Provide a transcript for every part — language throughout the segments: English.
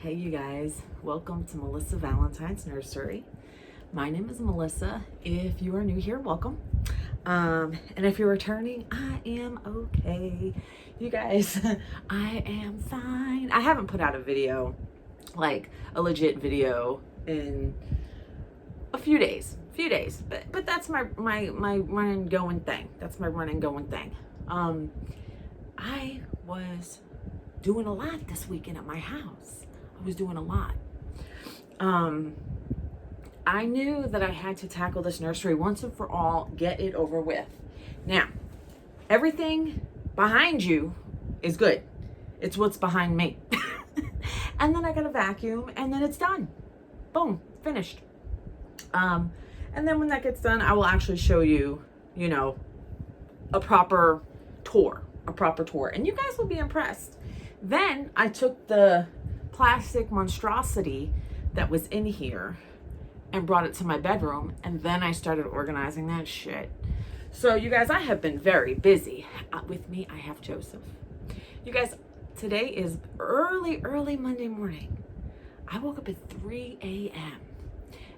Hey you guys, welcome to Melissa Valentine's Nursery. My name is Melissa. If you are new here, welcome. And if you're returning, I am okay. You guys, I am fine. I haven't put out a video, like a legit video, in a few days, but that's my run and going thing. That's my run and going thing. I was doing a lot this weekend at my house. I was doing a lot. I knew that I had to tackle this nursery once and for all, get it over with. Now, everything behind you is good. It's what's behind me. And then I got a vacuum and then it's done. Boom, finished. And then when that gets done, I will actually show you, a proper tour. And you guys will be impressed. Then I took the plastic monstrosity that was in here and brought it to my bedroom, and then I started organizing that shit. So you guys, I have been very busy. With me, I have Joseph. You guys, today is early Monday morning. I woke up at 3 a.m.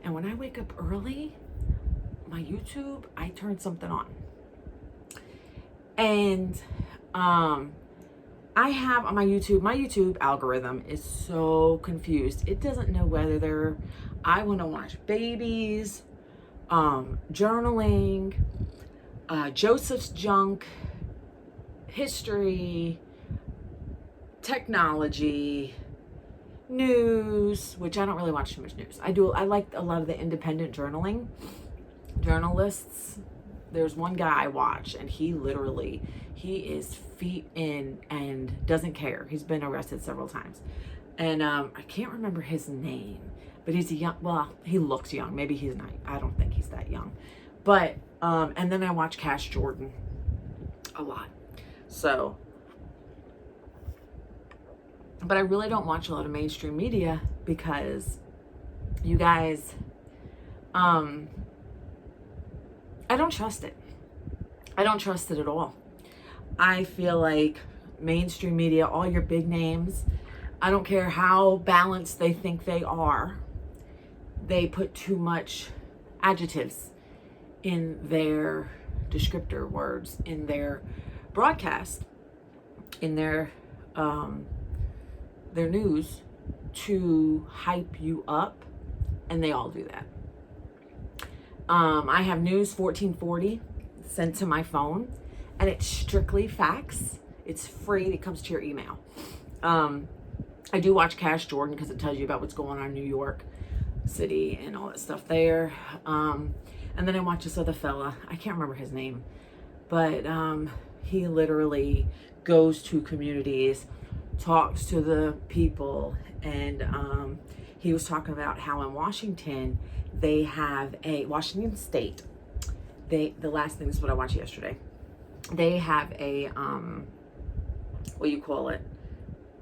And when I wake up early, my YouTube, I turn something on. And I have on my YouTube algorithm is so confused. It doesn't know whether I want to watch babies, journaling, Joseph's junk, history, technology, news, which I don't really watch too much news. I like a lot of the independent journalists. There's one guy I watch, and he is feet in and doesn't care. He's been arrested several times. And I can't remember his name, but he's he looks young. Maybe he's not. I don't think he's that young. But, and then I watch Cash Jordan a lot. So, but I really don't watch a lot of mainstream media because you guys, I don't trust it. I don't trust it at all. I feel like mainstream media, all your big names, I don't care how balanced they think they are, they put too much adjectives in their descriptor words, in their broadcast, in their news to hype you up, and they all do that. I have News 1440 sent to my phone, and it's strictly facts. It's free. It comes to your email. I do watch Cash Jordan because it tells you about what's going on in New York City and all that stuff there. And then I watch this other fella. I can't remember his name, but he literally goes to communities, talks to the people, and he was talking about how in Washington, they have Washington State. The last thing, this is what I watched yesterday. They have a, what do you call it?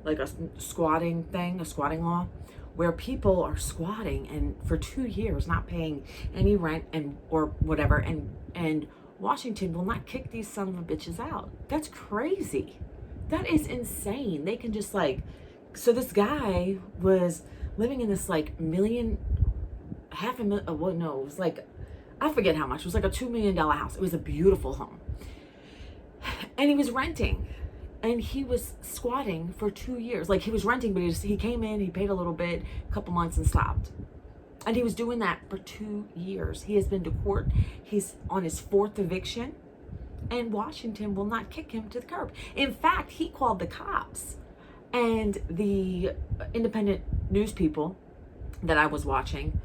Like a squatting law, where people are squatting and for 2 years not paying any rent or whatever. And Washington will not kick these son of a bitches out. That's crazy. That is insane. They can just so this guy was living in this it was I forget how much. It was like a $2 million house. It was a beautiful home. And he was renting. And he was squatting for 2 years. He was renting, but he came in, he paid a little bit, a couple months, and stopped. And he was doing that for 2 years. He has been to court. He's on his 4th eviction. And Washington will not kick him to the curb. In fact, he called the cops. And the independent news people that I was watching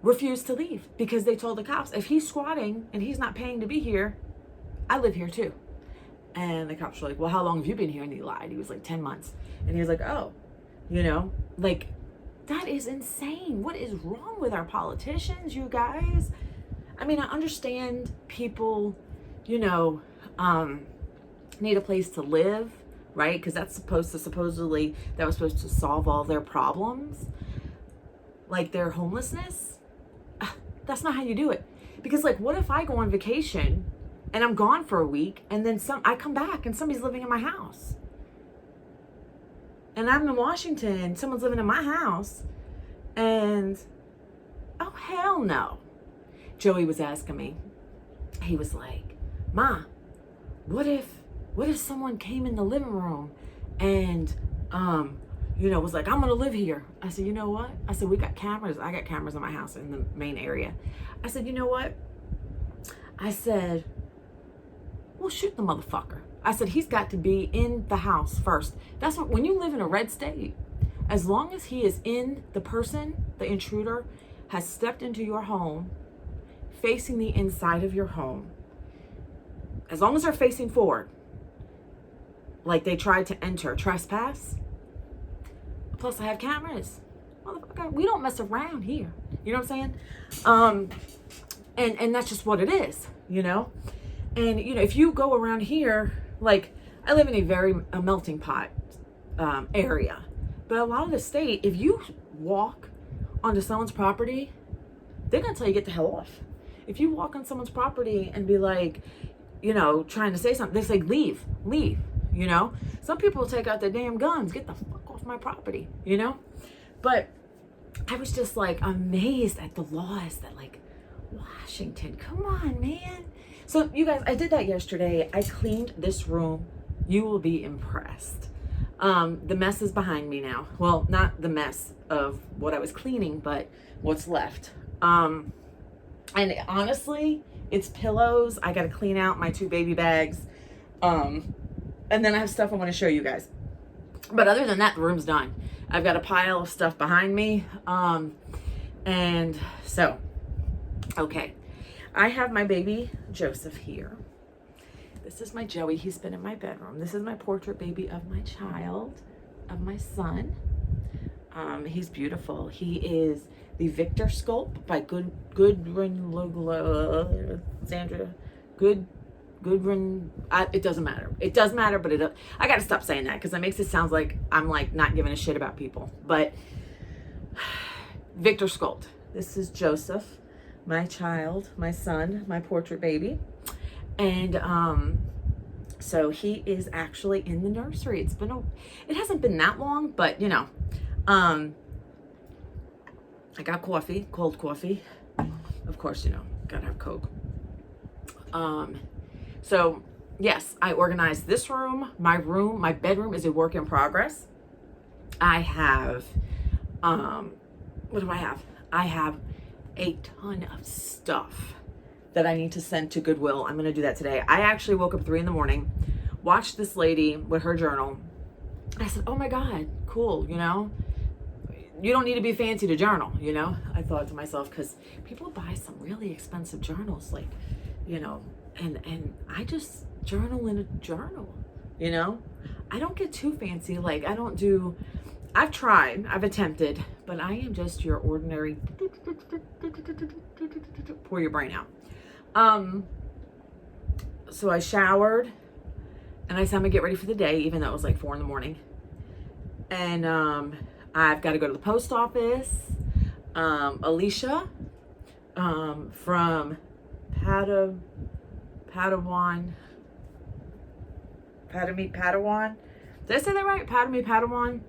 refused to leave because they told the cops, if he's squatting and he's not paying to be here, I live here too. And the cops were like, well, how long have you been here? And he lied. He was 10 months. And he was like, oh, that is insane. What is wrong with our politicians, you guys? I mean, I understand people, need a place to live, right? Because that's supposedly that was supposed to solve all their problems, like their homelessness. That's not how you do it. Because what if I go on vacation and I'm gone for a week and then I come back and somebody's living in my house? And I'm in Washington, someone's living in my house, and oh, hell no. Joey was asking me, he was like, Ma, what if someone came in the living room and, was like, I'm gonna live here. I said, you know what? I said, we got cameras. I got cameras in my house in the main area. I said, you know what? I said, well, shoot the motherfucker. I said, he's got to be in the house first. That's what, when you live in a red state, as long as he is in, the intruder has stepped into your home, facing the inside of your home, as long as they're facing forward, like they tried to enter, trespass. Plus I have cameras. Motherfucker, we don't mess around here. You know what I'm saying? And that's just what it is, And, if you go around here, like, I live in a melting pot area. But a lot of the state, if you walk onto someone's property, they're going to tell you get the hell off. If you walk on someone's property and be like, trying to say something, they say, leave. Some people will take out their damn guns, get the fuck off my property, But I was just like amazed at the laws that, like, Washington, come on, man. So you guys, I did that yesterday. I cleaned this room. You will be impressed. The mess is behind me now. Well, not the mess of what I was cleaning, but what's left. And honestly, it's pillows. I got to clean out my 2 baby bags. And then I have stuff I want to show you guys. But other than that, the room's done. I've got a pile of stuff behind me. And so, okay. I have my baby Joseph here. This is my Joey. He's been in my bedroom. This is my portrait baby of my child, of my son. He's beautiful. He is the Victor Sculpt by Goodwin. It doesn't matter. It does matter, but I got to stop saying that because it makes it sound like I'm like not giving a shit about people. But Victor Sculpt. This is Joseph, my child, my son, my portrait baby. And so he is actually in the nursery. It hasn't been that long, but I got coffee, cold coffee. Of course, gotta have Coke. So yes, I organized this room. My bedroom is a work in progress. I have, what do I have? I have a ton of stuff that I need to send to Goodwill. I'm gonna do that today. I actually woke up 3 a.m, watched this lady with her journal. I said, oh my God, cool, you don't need to be fancy to journal, I thought to myself, because people buy some really expensive journals, like, and I just journal in a journal, I don't get too fancy. Like, I've tried, I've attempted, but I am just your ordinary, pour your brain out. So I showered and I said I'm gonna get ready for the day, even though it was like 4 a.m. And I've got to go to the post office. Alicia from Padawan. Did I say that right? Padawan.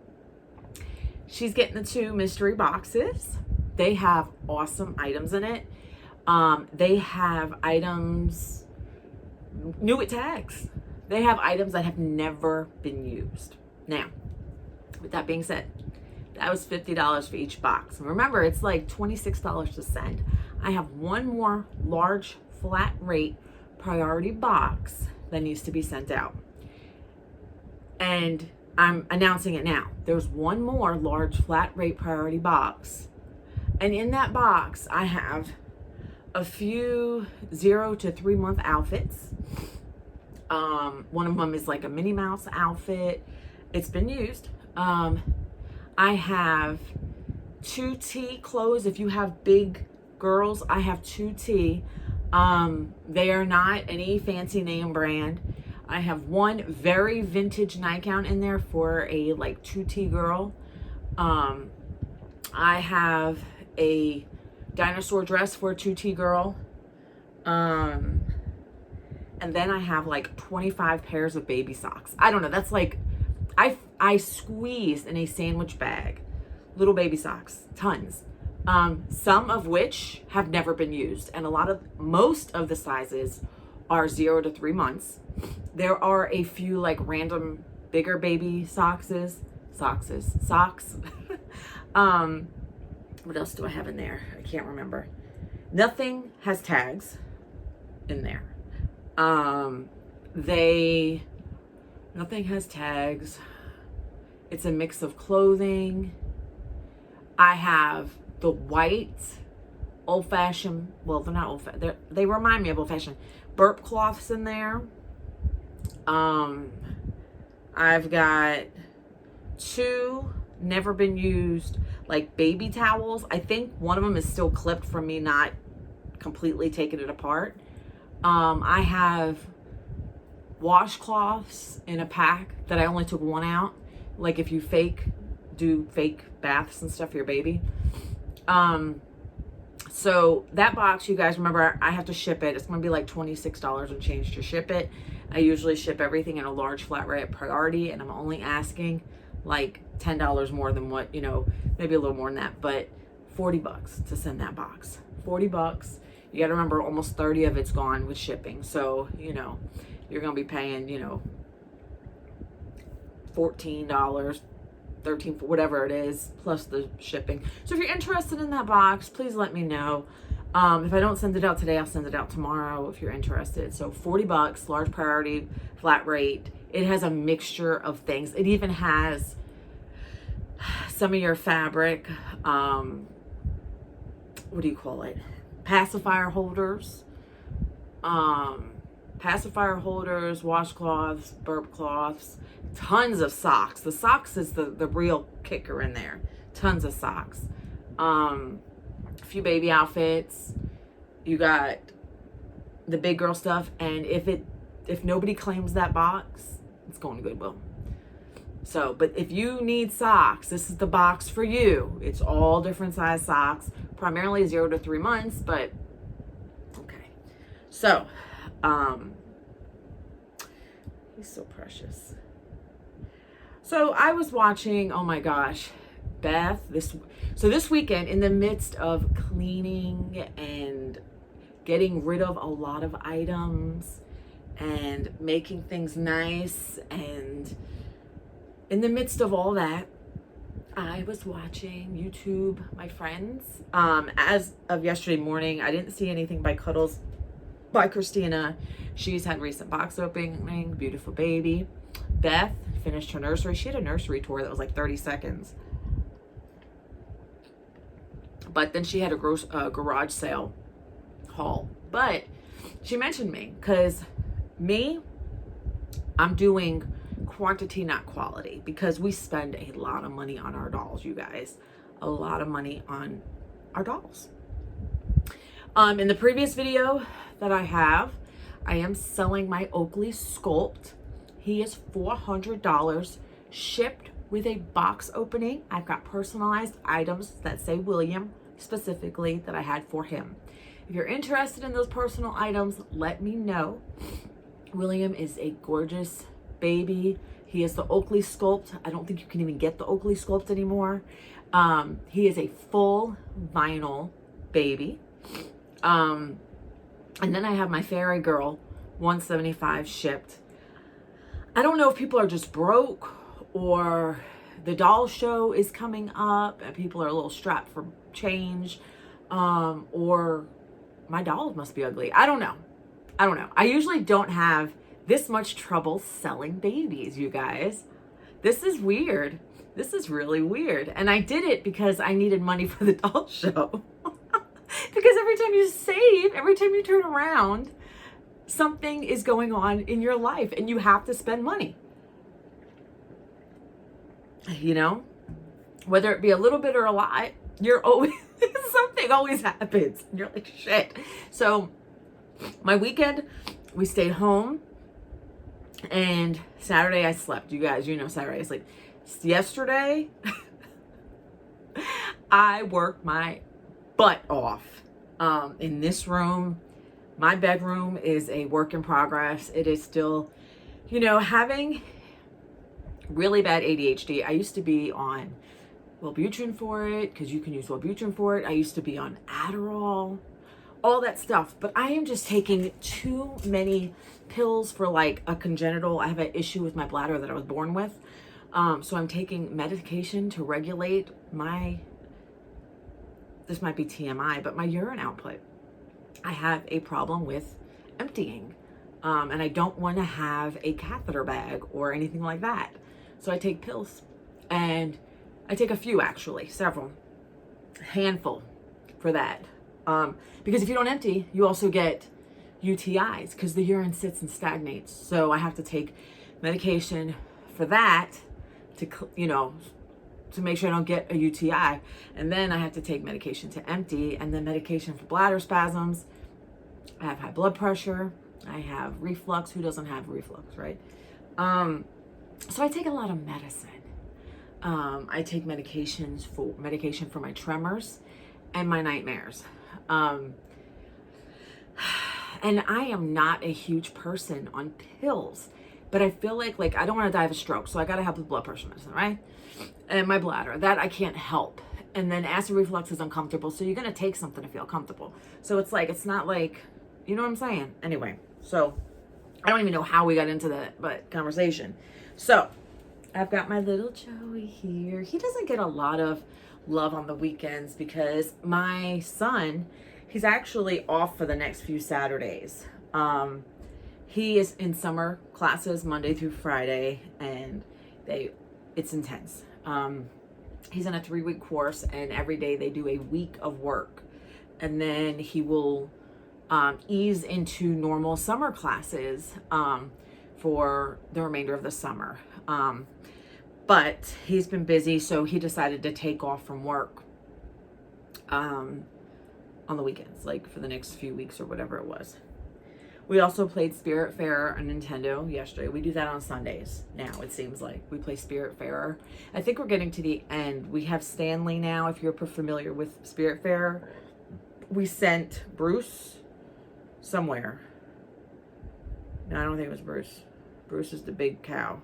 She's getting the 2 mystery boxes. They have awesome items in it. They have items new with tags. They have items that have never been used. Now, with that being said, that was $50 for each box. And remember, it's like $26 to send. I have one more large flat rate priority box that needs to be sent out. And I'm announcing it now. There's one more large flat rate priority box. And in that box, I have a few 0 to 3 month outfits. One of them is like a Minnie Mouse outfit. It's been used. I have 2T clothes. If you have big girls, I have 2T. They are not any fancy name brand. I have one very vintage nightgown in there for a like 2T girl. I have a dinosaur dress for a 2T girl. And then I have like 25 pairs of baby socks. I don't know. That's like, I squeezed in a sandwich bag little baby socks, tons. Some of which have never been used, and most of the sizes are 0 to 3 months. There are a few like random bigger baby socks. What else do I have in there? I can't remember. Nothing has tags in there. Nothing has tags. It's a mix of clothing. I have the white old-fashioned, well, they're not old-fashioned, they remind me of old-fashioned burp cloths in there. I've got 2 never been used like baby towels. I think one of them is still clipped from me not completely taking it apart. I have washcloths in a pack that I only took 1 out. Like if you do fake baths and stuff for your baby. So that box, you guys remember, I have to ship it. It's going to be like $26 and change to ship it. I usually ship everything in a large flat rate priority, and I'm only asking like $10 more than what, maybe a little more than that, but $40 to send that box. $40. You got to remember, almost 30 of it's gone with shipping. So, you're going to be paying, $14, 13, whatever it is, plus the shipping. So if you're interested in that box, please let me know. If I don't send it out today, I'll send it out tomorrow if you're interested. So $40, large priority, flat rate. It has a mixture of things. It even has some of your fabric, what do you call it? Pacifier holders. Pacifier holders, washcloths, burp cloths, tons of socks. The socks is the real kicker in there. Tons of socks. A few baby outfits. You got the big girl stuff, and if nobody claims that box, it's going to Goodwill. So, but if you need socks, this is the box for you. It's all different size socks, primarily 0 to 3 months, but okay. So, he's so precious. So I was watching, oh my gosh, Beth, this weekend, in the midst of cleaning and getting rid of a lot of items and making things nice, and in the midst of all that, I was watching YouTube, my friends. As of yesterday morning, I didn't see anything by Cuddles by Christina. She's had recent box opening, beautiful baby. Beth finished her nursery. She had a nursery tour that was like 30 seconds. But then she had a garage sale haul. But she mentioned me, because I'm doing quantity, not quality, because we spend a lot of money on our dolls, you guys. A lot of money on our dolls. In the previous video that I am selling my Oakley Sculpt. He is $400, shipped with a box opening. I've got personalized items that say William specifically that I had for him. If you're interested in those personal items, let me know. William is a gorgeous baby. He is the Oakley Sculpt. I don't think you can even get the Oakley Sculpt anymore. He is a full vinyl baby. And then I have my Fairy Girl 175 shipped. I don't know if people are just broke, or the doll show is coming up and people are a little strapped for change, or my dolls must be ugly. I don't know. I usually don't have this much trouble selling babies, you guys. This is weird. This is really weird. And I did it because I needed money for the doll show. Because every time you save, every time you turn around, something is going on in your life and you have to spend money. Whether it be a little bit or a lot, you're always, something always happens. You're like, shit. So my weekend, we stayed home, and Saturday I slept. You guys, Saturday I sleep. Yesterday, I worked my butt off. In this room, my bedroom is a work in progress. It is still, having really bad ADHD. I used to be on Wellbutrin for it, because you can use Wellbutrin for it. I used to be on Adderall, all that stuff. But I am just taking too many pills for like a congenital. I have an issue with my bladder that I was born with. So I'm taking medication to regulate my, this might be TMI, but my urine output. I have a problem with emptying. And I don't want to have a catheter bag or anything like that. So I take pills, and I take a few, actually, several, a handful for that. Because if you don't empty, you also get UTIs because the urine sits and stagnates. So I have to take medication for that to, you know, to make sure I don't get a UTI. And then I have to take medication to empty, and then medication for bladder spasms. I have high blood pressure. I have reflux. Who doesn't have reflux, right? So I take a lot of medicine. I take medication for my tremors and my nightmares. And I am not a huge person on pills, but I feel like I don't want to die of a stroke, so I got to have the blood pressure medicine, right? And my bladder, that I can't help. And then acid reflux is uncomfortable, so you're going to take something to feel comfortable. So it's like, it's not like, you know what I'm saying? Anyway, so I don't even know how we got into that, but conversation. So I've got my little Joey here. He doesn't get a lot of love on the weekends because my son, he's actually off for the next few Saturdays. He is in summer classes Monday through Friday, and it's intense. He's in a 3-week course, and every day they do a week of work, and then he will ease into normal summer classes for the remainder of the summer. But he's been busy, so he decided to take off from work on the weekends, like for the next few weeks or whatever it was. We also played Spirit Fair on Nintendo yesterday. We do that on Sundays now, it seems like. We play Spirit Fair. I think we're getting to the end. We have Stanley now, if you're familiar with Spirit Fair. We sent Bruce somewhere. No, I don't think it was Bruce. Bruce is the big cow.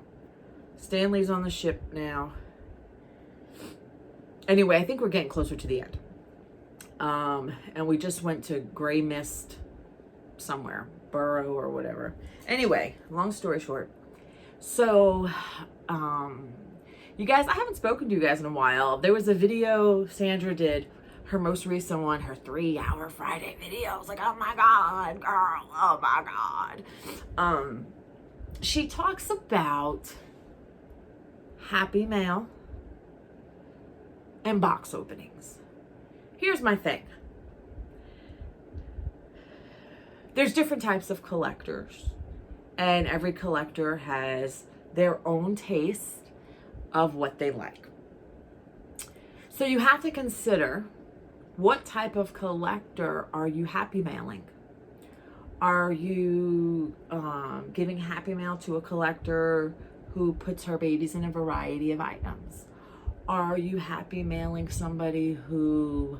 Stanley's on the ship now. Anyway, I think we're getting closer to the end. And we just went to Gray Mist somewhere, Burrow or whatever. Anyway, long story short. So, you guys, I haven't spoken to you guys in a while. There was a video Sandra did, her most recent one, her 3-hour Friday video. I was like, oh my God, girl, oh my God. She talks about happy mail and box openings. Here's my thing. There's different types of collectors, and every collector has their own taste of what they like. So you have to consider, what type of collector are you happy mailing? Are you giving happy mail to a collector who puts her babies in a variety of items? Are you happy mailing somebody who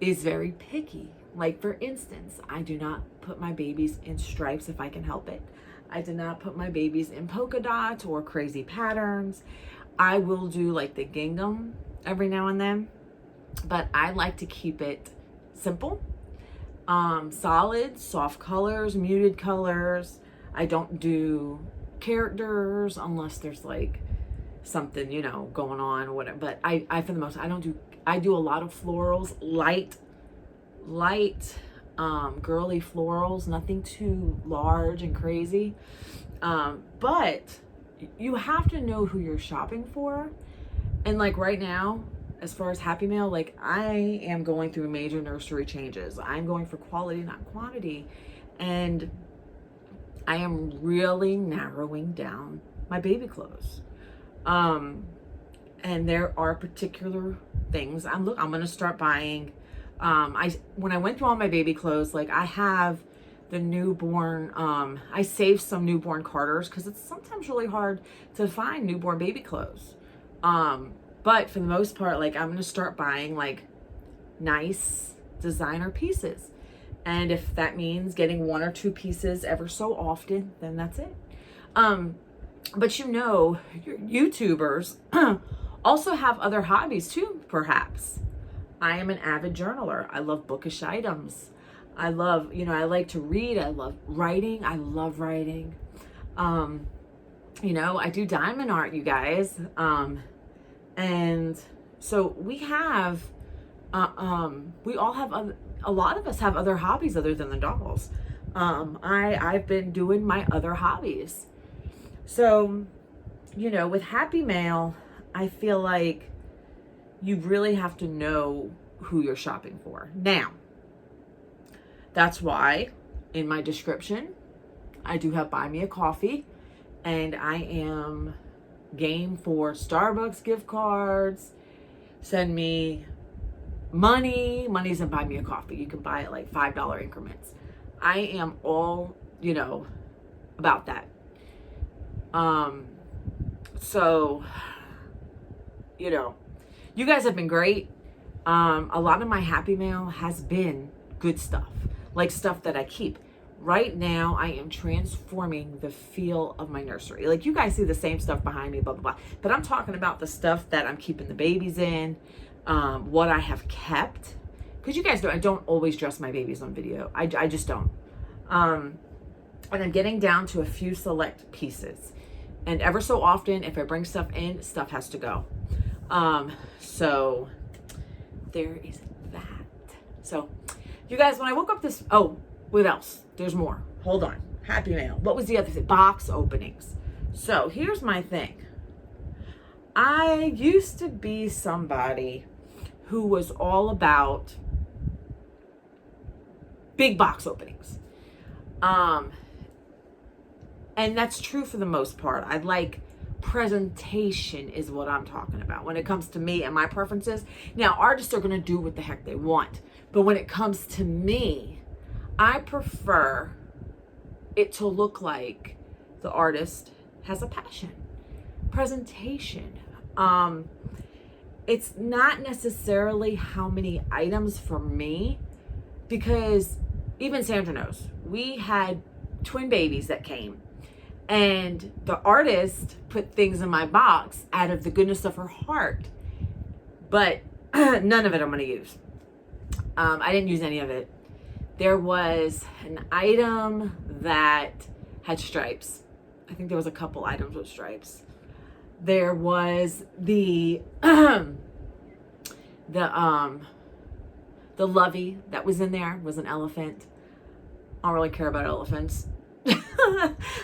is very picky? Like, for instance, I do not put my babies in stripes if I can help it. I do not put my babies in polka dots or crazy patterns. I will do like the gingham every now and then, but I like to keep it simple. Solid, soft colors, muted colors. I don't do characters unless there's like something, you know, going on or whatever. But I for the most, I do a lot of florals, light, girly florals, nothing too large and crazy. But you have to know who you're shopping for. And like right now, as far as happy mail, like I am going through major nursery changes. I'm going for quality, not quantity. And I am really narrowing down my baby clothes. And there are particular things I'm going to start buying. When I went through all my baby clothes, like I have the newborn, I saved some newborn Carters because it's sometimes really hard to find newborn baby clothes. But for the most part, like I'm going to start buying like nice designer pieces. And if that means getting 1 or 2 pieces ever so often, then that's it. But you know, your YouTubers also have other hobbies too, perhaps. I am an avid journaler. I love bookish items. I love, I like to read. I love writing. I love writing. I do diamond art, you guys. And so we have, we all have, a lot of us have other hobbies other than the dolls. I've been doing my other hobbies. So, with Happy Mail, I feel like you really have to know who you're shopping for. Now, that's why in my description, I do have Buy Me a Coffee, and I am game for Starbucks gift cards. Send me money. Money's in Buy Me a Coffee. You can buy it like $5 increments. I am all, about that. So, you guys have been great. A lot of my Happy Mail has been good stuff, like stuff that I keep. Right now, I am transforming the feel of my nursery. Like, you guys see the same stuff behind me, blah, blah, blah. But I'm talking about the stuff that I'm keeping the babies in, what I have kept. Because you guys know, I don't always dress my babies on video. I just don't. And I'm getting down to a few select pieces. And ever so often, if I bring stuff in, stuff has to go. So there is that. So you guys, when I woke up what else? There's more. Hold on. Happy Mail. What was the other thing? Box openings. So here's my thing. I used to be somebody who was all about big box openings. And that's true for the most part. I like presentation is what I'm talking about when it comes to me and my preferences. Now, artists are going to do what the heck they want. But when it comes to me, I prefer it to look like the artist has a passion. Presentation. It's not necessarily how many items for me, because even Sandra knows. We had twin babies that came, and the artist put things in my box out of the goodness of her heart. But none of it I'm going to use. I didn't use any of it. There was an item that had stripes. I think there was a couple items with stripes. There was the lovey that was in there was an elephant. I don't really care about elephants.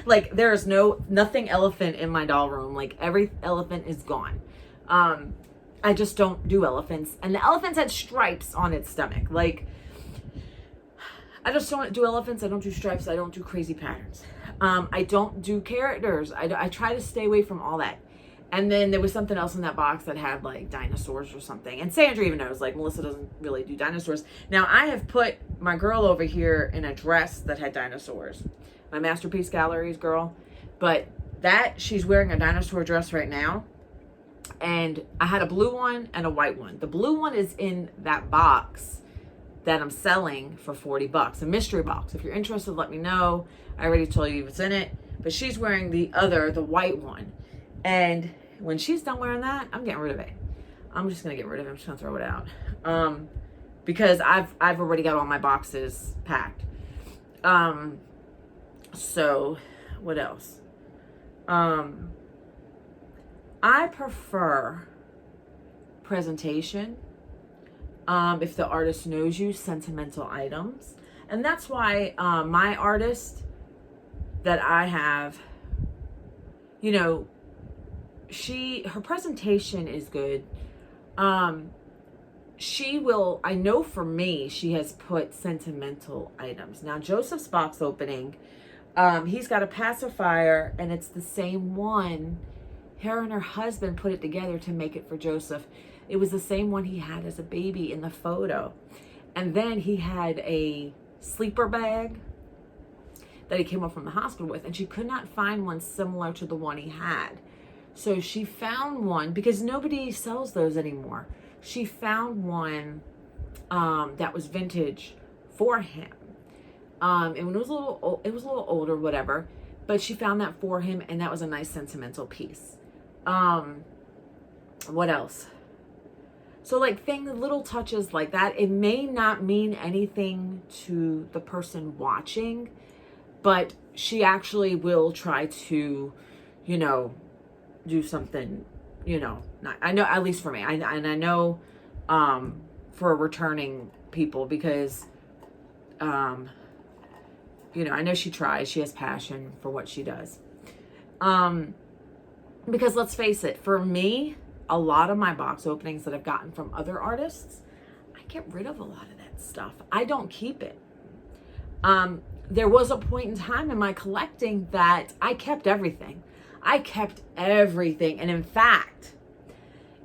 Like, there's nothing elephant in my doll room. Like, every elephant is gone. I just don't do elephants. And the elephants had stripes on its stomach. Like, I just don't do elephants. I don't do stripes. I don't do crazy patterns. I don't do characters. I try to stay away from all that. And then there was something else in that box that had like dinosaurs or something. And Sandra even knows, like, Melissa doesn't really do dinosaurs. Now, I have put my girl over here in a dress that had dinosaurs. My Masterpiece Galleries girl. But she's wearing a dinosaur dress right now. And I had a blue one and a white one. The blue one is in that box that I'm selling for $40, a mystery box. If you're interested, let me know. I already told you what's in it. But she's wearing the white one. And when she's done wearing that, I'm getting rid of it. I'm just gonna get rid of it. I'm just gonna throw it out. Because I've already got all my boxes packed. So what else? I prefer presentation. If the artist knows you, sentimental items. And that's why my artist that I have, her presentation is good. She will, I know for me, she has put sentimental items. Now, Joseph's box opening, he's got a pacifier, and it's the same one. Her and her husband put it together to make it for Joseph. It was the same one he had as a baby in the photo. And then he had a sleeper bag that he came up from the hospital with, and she could not find one similar to the one he had. So she found one, because nobody sells those anymore. She found one that was vintage for him. And when it was a little older, whatever. but she found that for him, and that was a nice sentimental piece. What else? So like little touches like that, it may not mean anything to the person watching, but she actually will try to, you know, do something, you know, not, I know, at least for me, and I know for returning people, because you know, I know she tries, she has passion for what she does. Because let's face it, for me, a lot of my box openings that I've gotten from other artists, I get rid of a lot of that stuff. I don't keep it. There was a point in time in my collecting that I kept everything. I kept everything. And in fact,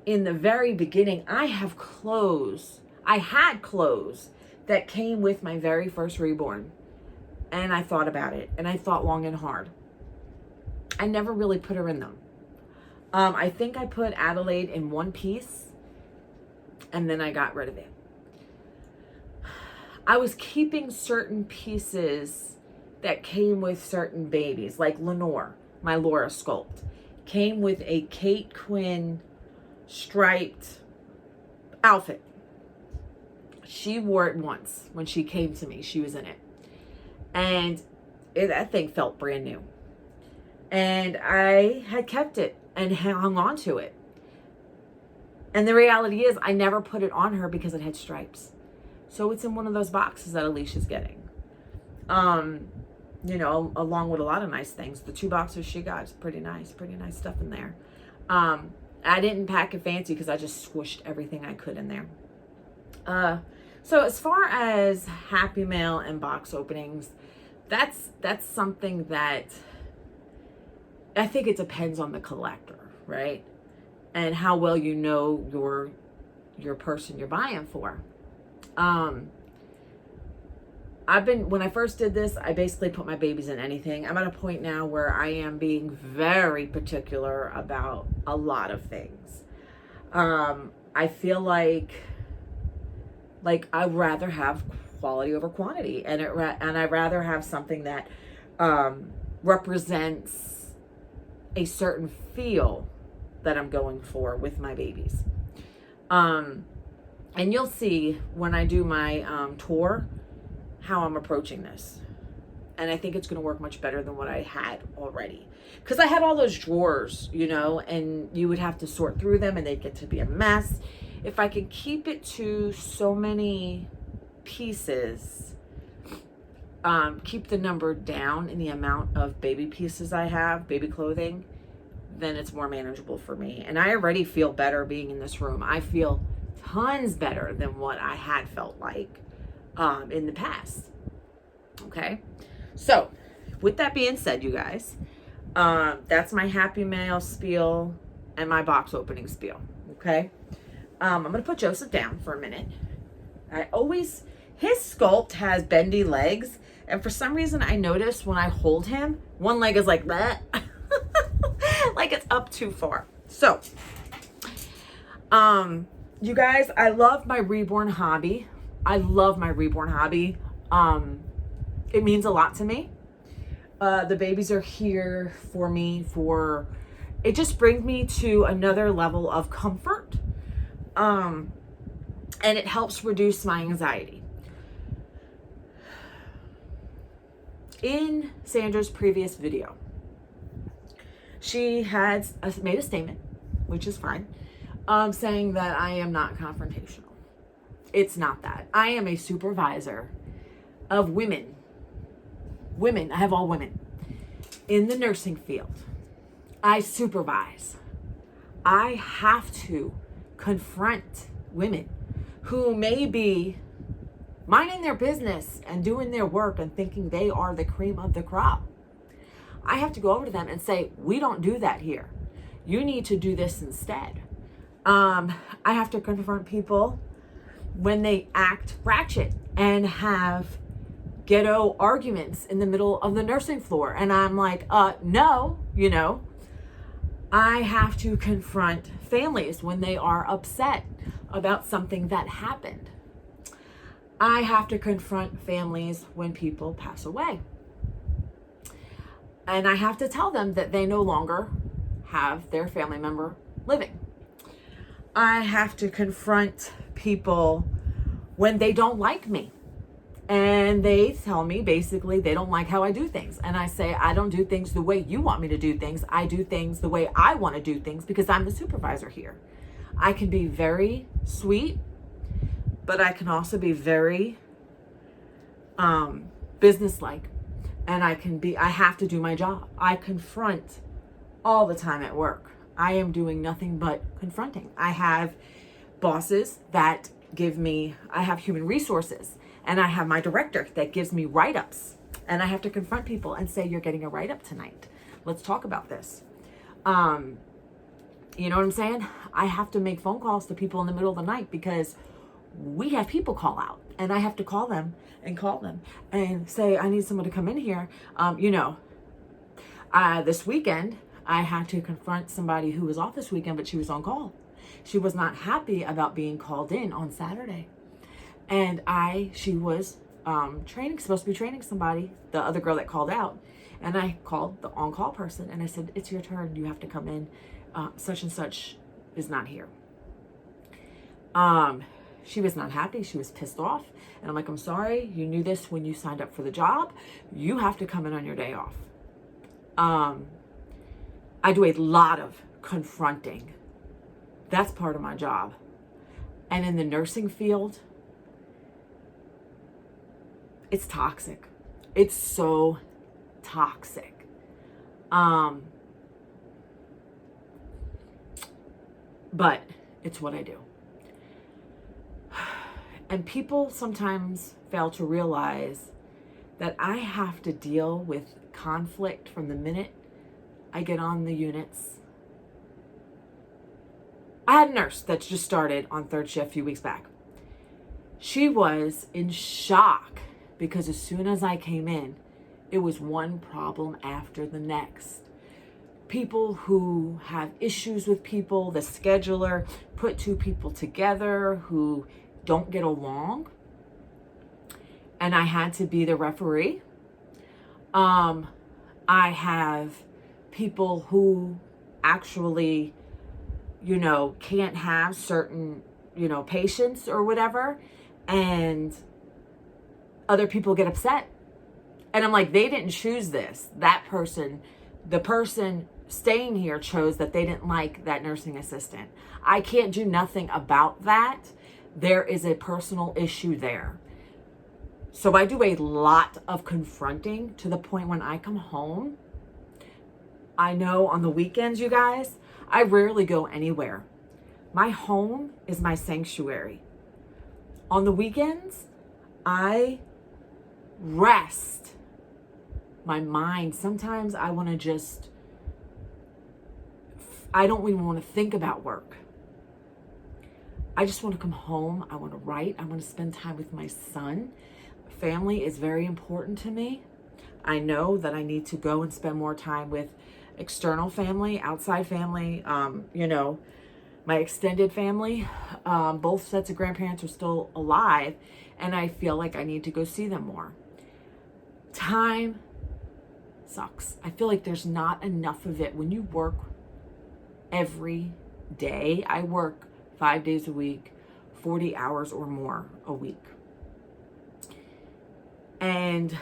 in the very beginning, I had clothes that came with my very first Reborn. And I thought about it, and I thought long and hard. I never really put her in them. I think I put Adelaide in one piece, and then I got rid of it. I was keeping certain pieces that came with certain babies, like Lenore, my Laura Sculpt, came with a Kate Quinn striped outfit. She wore it once when she came to me. She was in it. And that thing felt brand new. And I had kept it and hung on to it. And the reality is, I never put it on her because it had stripes. So it's in one of those boxes that Alicia's getting. You know, along with a lot of nice things. The 2 boxes she got is pretty nice stuff in there. I didn't pack it fancy because I just squished everything I could in there. So as far as Happy Mail and box openings, that's something that I think it depends on the collector, right? And how well you know your person you're buying for. When I first did this, I basically put my babies in anything. I'm at a point now where I am being very particular about a lot of things. I feel like I'd rather have quality over quantity, and I'd rather have something that represents a certain feel that I'm going for with my babies. And you'll see when I do my tour how I'm approaching this. And I think it's going to work much better than what I had already. Because I had all those drawers, you know, and you would have to sort through them and they'd get to be a mess. If I can keep it to so many pieces, keep the number down in the amount of baby pieces I have, baby clothing, then it's more manageable for me. And I already feel better being in this room. I feel tons better than what I had felt like in the past. Okay, so with that being said, you guys, that's my Happy Mail spiel and my box opening spiel. Okay, I'm gonna put Joseph down for a minute. His sculpt has bendy legs, and for some reason I notice when I hold him, one leg is like that. Like it's up too far. So you guys, I love my Reborn hobby. It means a lot to me. The babies are here for me it just brings me to another level of comfort. And it helps reduce my anxiety. In Sandra's previous video, she had made a statement, which is fine, saying that I am not confrontational. It's not that. I am a supervisor of women. I have all women in the nursing field. I supervise. I have to confront women who may be minding their business and doing their work and thinking they are the cream of the crop. I have to go over to them and say, we don't do that here. You need to do this instead. I have to confront people when they act ratchet and have ghetto arguments in the middle of the nursing floor. And I'm like, no, you know. I have to confront families when they are upset about something that happened. I have to confront families when people pass away. And I have to tell them that they no longer have their family member living. I have to confront people when they don't like me. And they tell me basically they don't like how I do things. And I say, I don't do things the way you want me to do things. I do things the way I want to do things because I'm the supervisor here. I can be very sweet, but I can also be very businesslike. And I have to do my job. I confront all the time at work. I am doing nothing but confronting. I have bosses that I have human resources, and I have my director that gives me write-ups, and I have to confront people and say, you're getting a write-up tonight. Let's talk about this. You know what I'm saying? I have to make phone calls to people in the middle of the night because we have people call out, and I have to call them and say, I need someone to come in here. This weekend, I had to confront somebody who was off this weekend, but she was on call. She was not happy about being called in on Saturday. And she was supposed to be training somebody, the other girl that called out. And I called the on-call person and I said, it's your turn. You have to come in. Such and such is not here. She was not happy. She was pissed off. And I'm like, I'm sorry. You knew this when you signed up for the job. You have to come in on your day off. I do a lot of confronting. That's part of my job. And in the nursing field, it's toxic. It's so toxic. But it's what I do. And people sometimes fail to realize that I have to deal with conflict from the minute I get on the units. I had a nurse that's just started on third shift a few weeks back. She was in shock because as soon as I came in, it was one problem after the next. People who have issues with people, the scheduler put two people together who don't get along, and I had to be the referee. I have people who actually, can't have certain, patients or whatever, and other people get upset. And I'm like, they didn't choose this. The person staying here chose that they didn't like that nursing assistant. I can't do nothing about that. There is a personal issue there. So I do a lot of confronting to the point when I come home. I know on the weekends, you guys, I rarely go anywhere. My home is my sanctuary. On the weekends, I rest my mind. Sometimes I want to I don't even want to think about work. I just want to come home. I want to write. I want to spend time with my son. Family is very important to me. I know that I need to go and spend more time with external family, outside family, my extended family. Both sets of grandparents are still alive, and I feel like I need to go see them more. Time sucks. I feel like there's not enough of it when you work every day. I work 5 days a week, 40 hours or more a week. And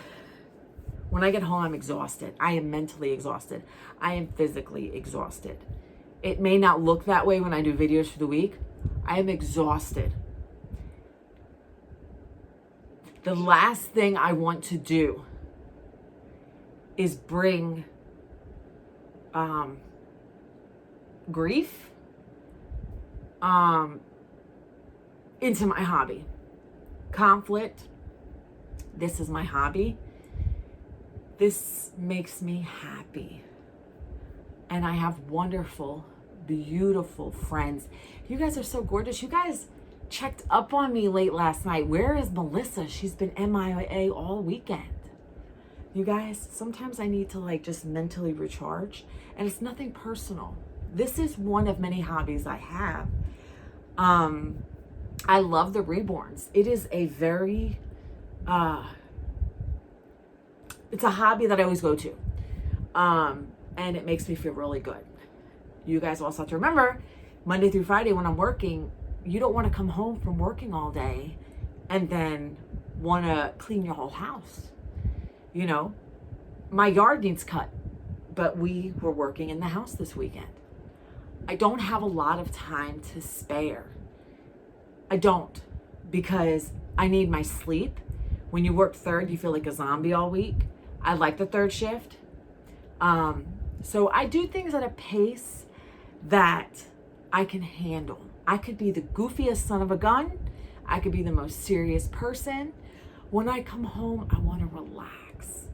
when I get home, I'm exhausted. I am mentally exhausted. I am physically exhausted. It may not look that way when I do videos for the week. I am exhausted. The last thing I want to do is bring grief into my hobby. Conflict. This is my hobby. This makes me happy. And I have wonderful, beautiful friends. You guys are so gorgeous. You guys checked up on me late last night. Where is Melissa? She's been MIA all weekend. You guys, sometimes I need to just mentally recharge, and it's nothing personal. This is one of many hobbies I have. I love the Reborns. It is a very, it's a hobby that I always go to. And it makes me feel really good. You guys also have to remember, Monday through Friday when I'm working, you don't want to come home from working all day and then want to clean your whole house. You know, my yard needs cut, but we were working in the house this weekend. I don't have a lot of time to spare. I don't, because I need my sleep. When you work third, you feel like a zombie all week. I like the third shift. So I do things at a pace that I can handle. I could be the goofiest son of a gun. I could be the most serious person. When I come home, I want to relax.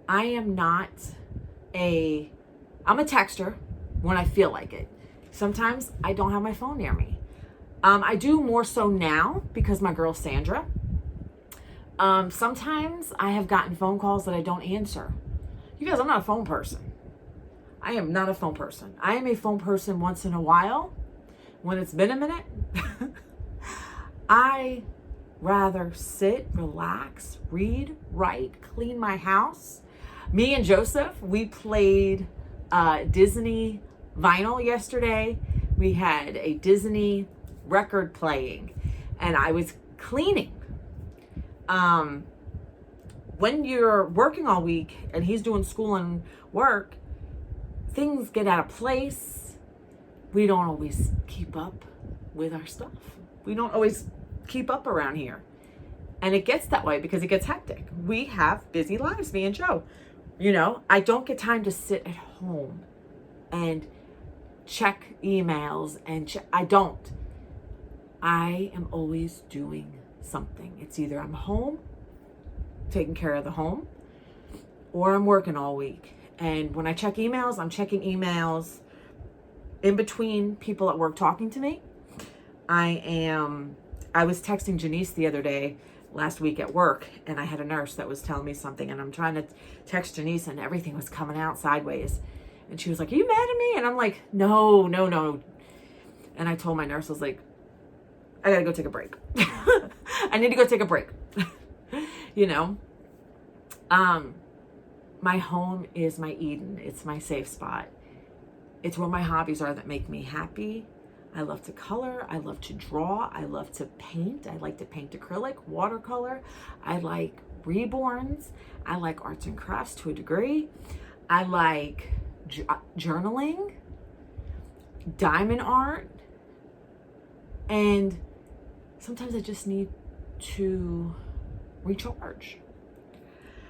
I'm a texter when I feel like it. Sometimes I don't have my phone near me. I do more so now because my girl Sandra. Sometimes I have gotten phone calls that I don't answer. You guys, I'm not a phone person. I am not a phone person. I am a phone person once in a while when it's been a minute. I rather sit, relax, read, write, clean my house. Me and Joseph, we played Disney vinyl yesterday. We had a Disney record playing and I was cleaning. When you're working all week and he's doing school and work, things get out of place. We don't always keep up with our stuff. We don't always keep up around here. And it gets that way because it gets hectic. We have busy lives, me and Joe. You know, I don't get time to sit at home and check emails and I don't. I am always doing something. It's either I'm home, taking care of the home, or I'm working all week. And when I check emails, I'm checking emails in between people at work talking to me. I was texting Janice the other day, last week at work, and I had a nurse that was telling me something, and I'm trying to text Janice, and everything was coming out sideways. And she was like, "Are you mad at me?" And I'm like, no. And I told my nurse, I was like, I gotta go take a break. I need to go take a break. You know? My home is my Eden. It's my safe spot. It's where my hobbies are that make me happy. I love to color. I love to draw. I love to paint. I like to paint acrylic, watercolor. I like Reborns. I like arts and crafts to a degree. I like journaling, diamond art, and sometimes I just need to recharge.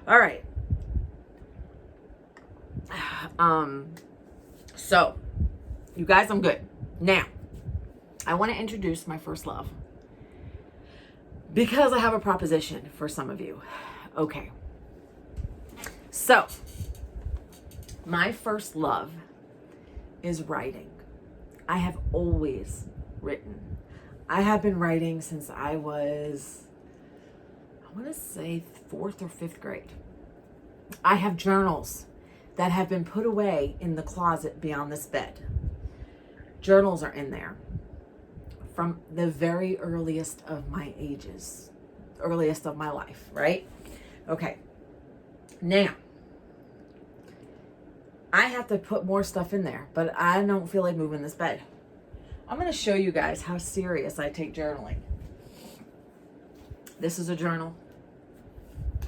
All right. So, you guys, I'm good. Now, I want to introduce my first love because I have a proposition for some of you. Okay. So, my first love is writing. I have always written. I have been writing since I was, I want to say 4th or 5th grade. I have journals that have been put away in the closet beyond this bed. Journals are in there from the very earliest of my ages, earliest of my life, right? Okay. Now, I have to put more stuff in there, but I don't feel like moving this bed. I'm going to show you guys how serious I take journaling. This is a journal.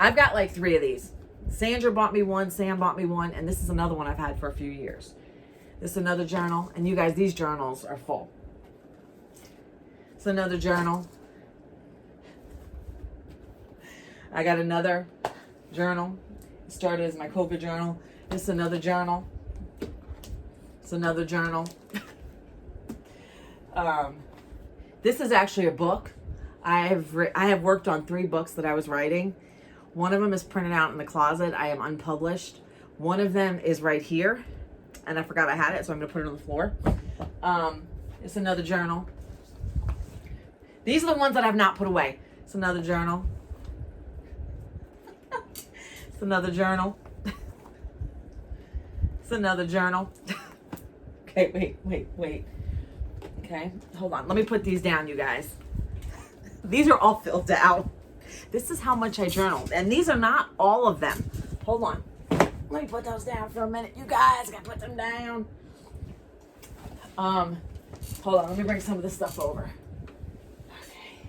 I've got like 3 of these. Sandra bought me one, Sam bought me one, and this is another one I've had for a few years. This is another journal, and you guys, these journals are full. It's another journal. I got another journal. It started as my COVID journal. This is another journal. It's another journal. This is actually a book. I have worked on 3 books that I was writing. One of them is printed out in the closet. I am unpublished. One of them is right here, and I forgot I had it, so I'm going to put it on the floor. It's another journal. These are the ones that I've not put away. It's another journal. It's another journal. It's another journal. Okay, wait. Okay, hold on. Let me put these down, you guys. These are all filled out. This is how much I journaled. And these are not all of them. Hold on. Let me put those down for a minute. You guys gotta put them down. Hold on, let me bring some of this stuff over. Okay.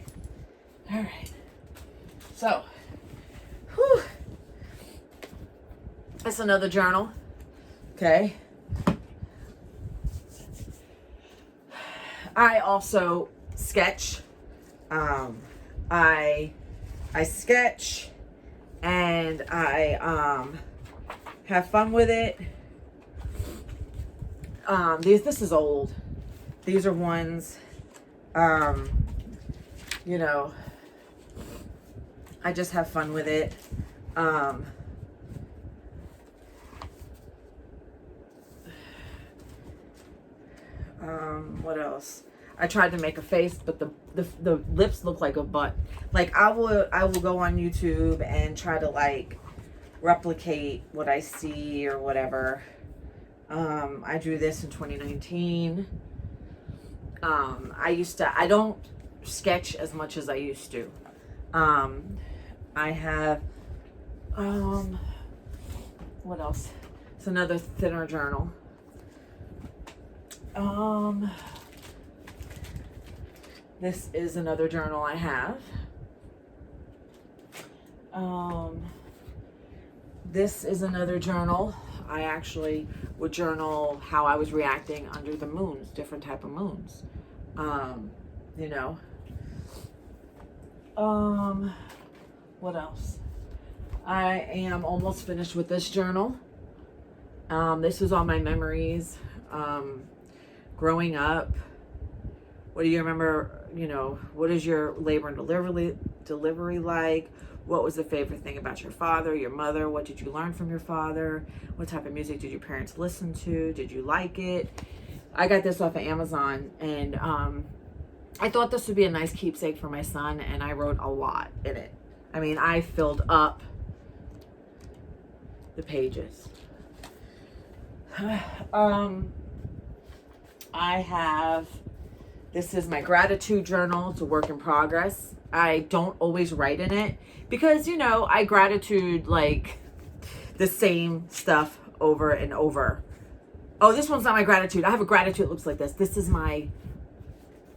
All right. So, whew. It's another journal. Okay. I also sketch. I sketch and I have fun with it. This is old. These are ones, you know, I just have fun with it. What else? I tried to make a face, but the lips look like a butt. Like I will go on YouTube and try to like replicate what I see or whatever. I drew this in 2019. I don't sketch as much as I used to. I have, what else? It's another thinner journal. This is another journal I have. This is another journal. I actually would journal how I was reacting under the moons, different type of moons. You know. What else? I am almost finished with this journal. This is all my memories. Growing up. What do you remember? You know, what is your labor and delivery like? What was the favorite thing about your father, your mother? What did you learn from your father? What type of music did your parents listen to? Did you like it? I got this off of Amazon, and I thought this would be a nice keepsake for my son, and I wrote a lot in it. I mean, I filled up the pages. I have, this is my gratitude journal. It's a work in progress. I don't always write in it because, you know, I gratitude like the same stuff over and over. Oh, this one's not my gratitude. I have a gratitude that looks like this. This is my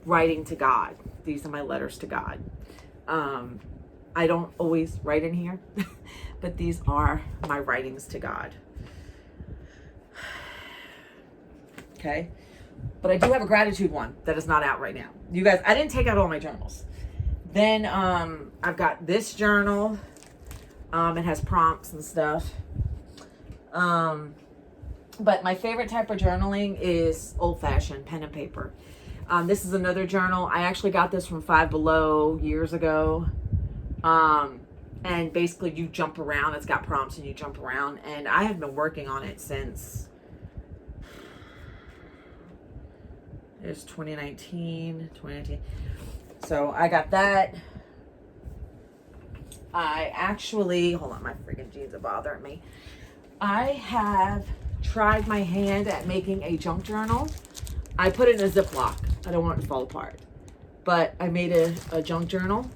writing to God. These are my letters to God. I don't always write in here, but these are my writings to God. Okay. But I do have a gratitude one that is not out right now. You guys, I didn't take out all my journals. Then I've got this journal. It has prompts and stuff. But my favorite type of journaling is old-fashioned pen and paper. This is another journal. I actually got this from Five Below years ago. And basically you jump around. It's got prompts and you jump around. And I have been working on it since... It's 2019. So I got that. I actually, hold on, my freaking jeans are bothering me. I have tried my hand at making a junk journal. I put it in a Ziploc. I don't want it to fall apart. But I made a junk journal.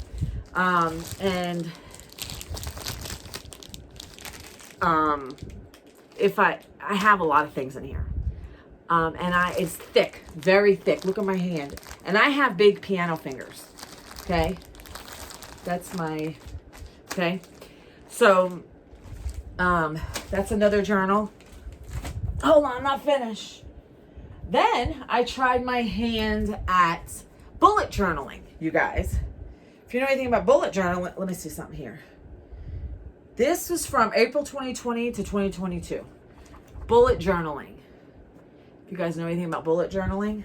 If I have a lot of things in here. It's thick, very thick. Look at my hand. And I have big piano fingers. Okay. That's my, okay. So, that's another journal. Hold on, I'm not finished. Then I tried my hand at bullet journaling, you guys. If you know anything about bullet journaling, let me see something here. This was from April 2020 to 2022. Bullet journaling. You guys know anything about bullet journaling?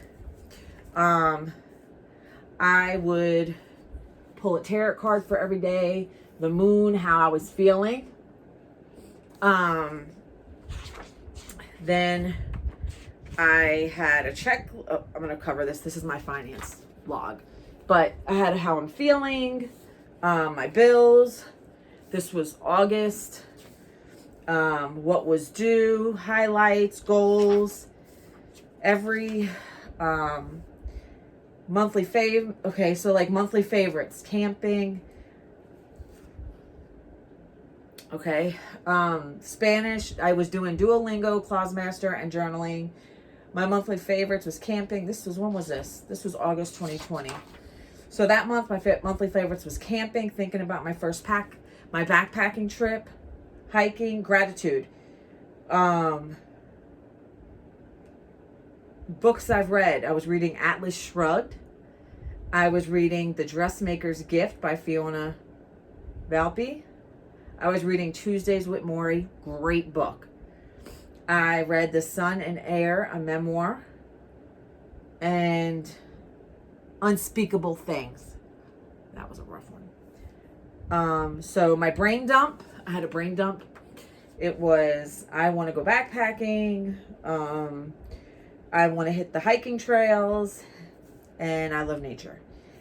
I would pull a tarot card for every day, the moon, how I was feeling. Then I had a check. Oh, I'm going to cover this. This is my finance log. But I had how I'm feeling, my bills. This was August. What was due, highlights, goals. Every monthly okay, so like monthly favorites, camping, Okay. Spanish, I was doing Duolingo, Clausemaster, and journaling. My monthly favorites was camping. When was this? This was August 2020. So that month, my monthly favorites was camping, thinking about my my backpacking trip, hiking, gratitude. Books I've read. I was reading Atlas Shrugged. I was reading The Dressmaker's Gift by Fiona Valpy. I was reading Tuesdays with Maury. Great book. I read The Son and Heir, a memoir. And Unspeakable Things. That was a rough one. So my brain dump. I had a brain dump. It was, I want to go backpacking. I want to hit the hiking trails. And I love nature.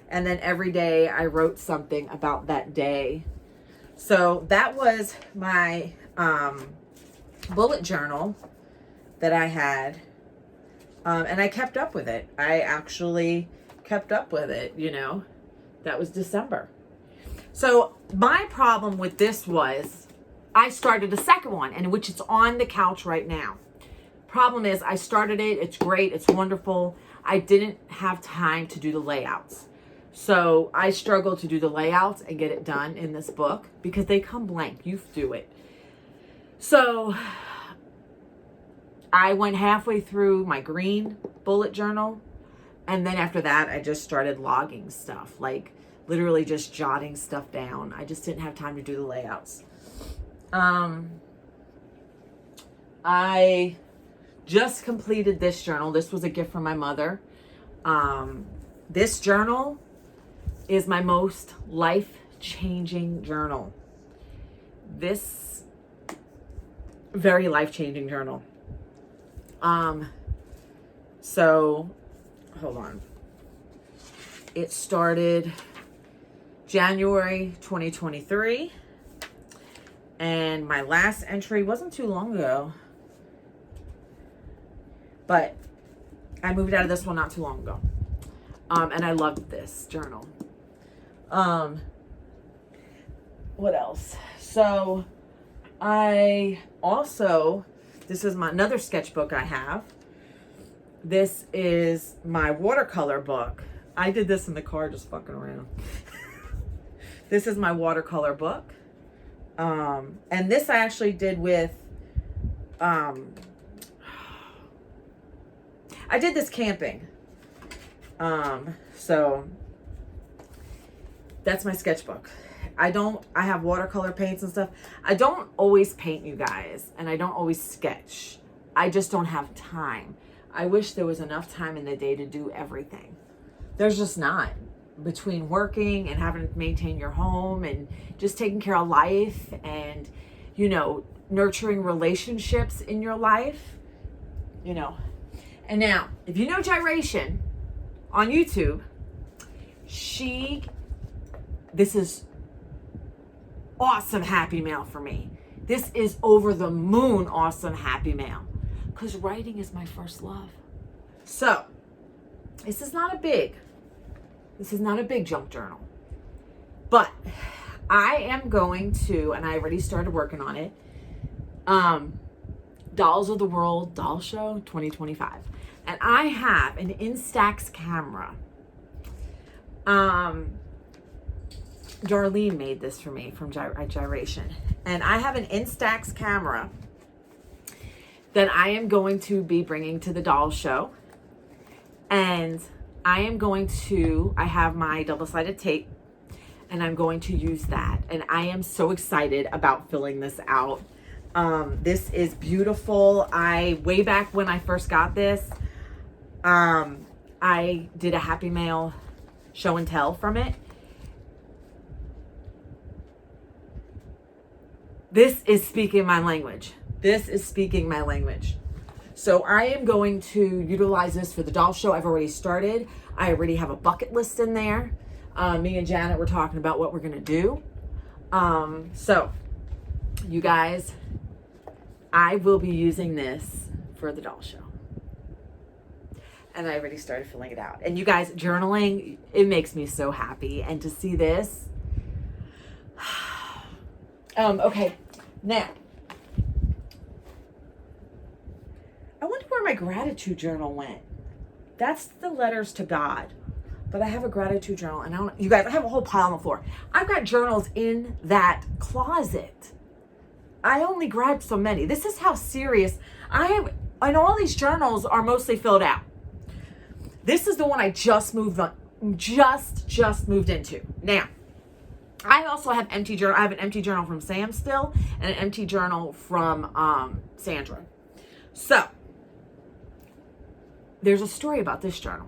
And then every day I wrote something about that day. So that was my bullet journal that I had. And I kept up with it. I actually kept up with it, you know. That was December. So my problem with this was I started a second one, and which it's on the couch right now. Problem is I started it. It's great. It's wonderful. I didn't have time to do the layouts. So I struggled to do the layouts and get it done in this book because they come blank. You do it. So I went halfway through my green bullet journal. And then after that, I just started logging stuff, like literally just jotting stuff down. I just didn't have time to do the layouts. I just completed this journal. This was a gift from my mother. This journal is my most life-changing journal. This very life-changing journal. So hold on. It started January 2023, and my last entry wasn't too long ago, but I moved out of this one not too long ago. And I loved this journal. What else? So I also, this is another sketchbook I have. This is my watercolor book. I did this in the car just fucking around. This is my watercolor book. And this I actually did with, I did this camping. So that's my sketchbook. I have watercolor paints and stuff. I don't always paint, you guys, and I don't always sketch. I just don't have time. I wish there was enough time in the day to do everything. There's just not. Between working and having to maintain your home and just taking care of life and, you know, nurturing relationships in your life, you know. And now, if you know Gyration on YouTube, this is awesome happy mail for me. This is over the moon awesome happy mail. Because writing is my first love. So, this is not a big junk journal. But I am going to, and I already started working on it, Dolls of the World Doll Show 2025. And I have an Instax camera. Darlene made this for me from Gyration. And I have an Instax camera that I am going to be bringing to the doll show. And I have my double-sided tape, and I'm going to use that. And I am so excited about filling this out. This is beautiful. Way back when I first got this, I did a Happy Mail show and tell from it. This is speaking my language. So I am going to utilize this for the doll show. I've already started. I already have a bucket list in there. Me and Janet were talking about what we're going to do. So you guys, I will be using this for the doll show. And I already started filling it out. And you guys, journaling, it makes me so happy. And to see this. Okay. Now, I wonder where my gratitude journal went. That's the letters to God. But I have a gratitude journal, and you guys, I have a whole pile on the floor. I've got journals in that closet. I only grabbed so many. This is how serious I am. And all these journals are mostly filled out. This is the one I just moved on, just moved into. Now, I also have empty journal. I have an empty journal from Sam still, and an empty journal from Sandra. So, there's a story about this journal.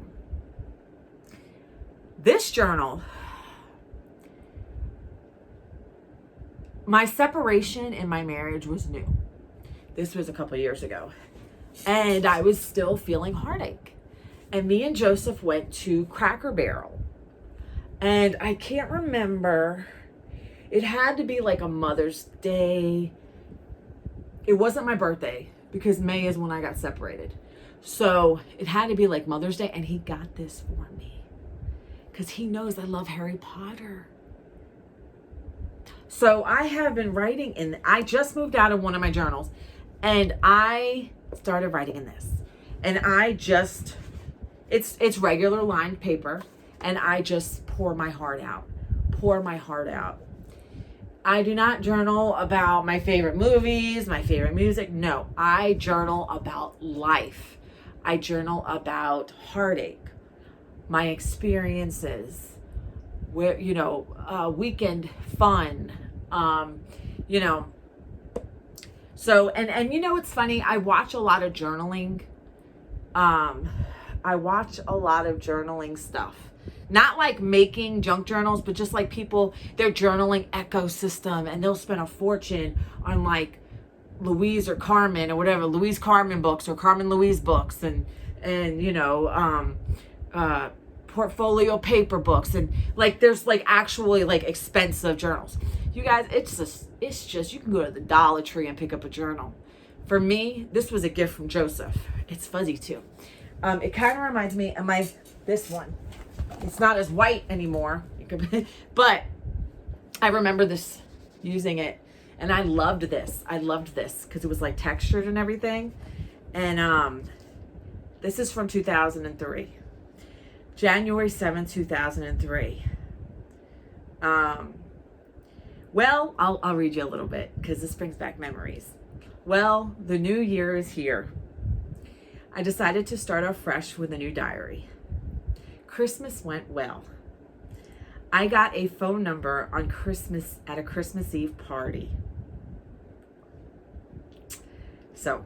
This journal, my separation in my marriage was new. This was a couple of years ago. And I was still feeling heartache. And me and Joseph went to Cracker Barrel. And I can't remember. It had to be like a Mother's Day. It wasn't my birthday because May is when I got separated. So it had to be like Mother's Day. And he got this for me because he knows I love Harry Potter. So I have been writing I just moved out of one of my journals and I started writing in this. And it's regular lined paper, and I just pour my heart out. I do not journal about my favorite movies, my favorite music. No, I journal about life. I journal about heartache, my experiences, where, weekend fun, So, and it's funny, I watch a lot of journaling. I watch a lot of journaling stuff. Not like making junk journals, but just like people, their journaling ecosystem, and they'll spend a fortune on like Louise or Carmen or whatever, Louise Carmen books or Carmen Louise books and portfolio paper books, and like there's like actually like expensive journals. You guys, it's just you can go to the Dollar Tree and pick up a journal. For me, this was a gift from Joseph. It's fuzzy too. It kind of reminds me of this one. It's not as white anymore, but I remember using it, and I loved this. Because it was like textured and everything. And this is from 2003. January 7th, 2003. Well, I'll read you a little bit because this brings back memories. Well, the new year is here. I decided to start off fresh with a new diary. Christmas went well. I got a phone number on Christmas at a Christmas Eve party. So,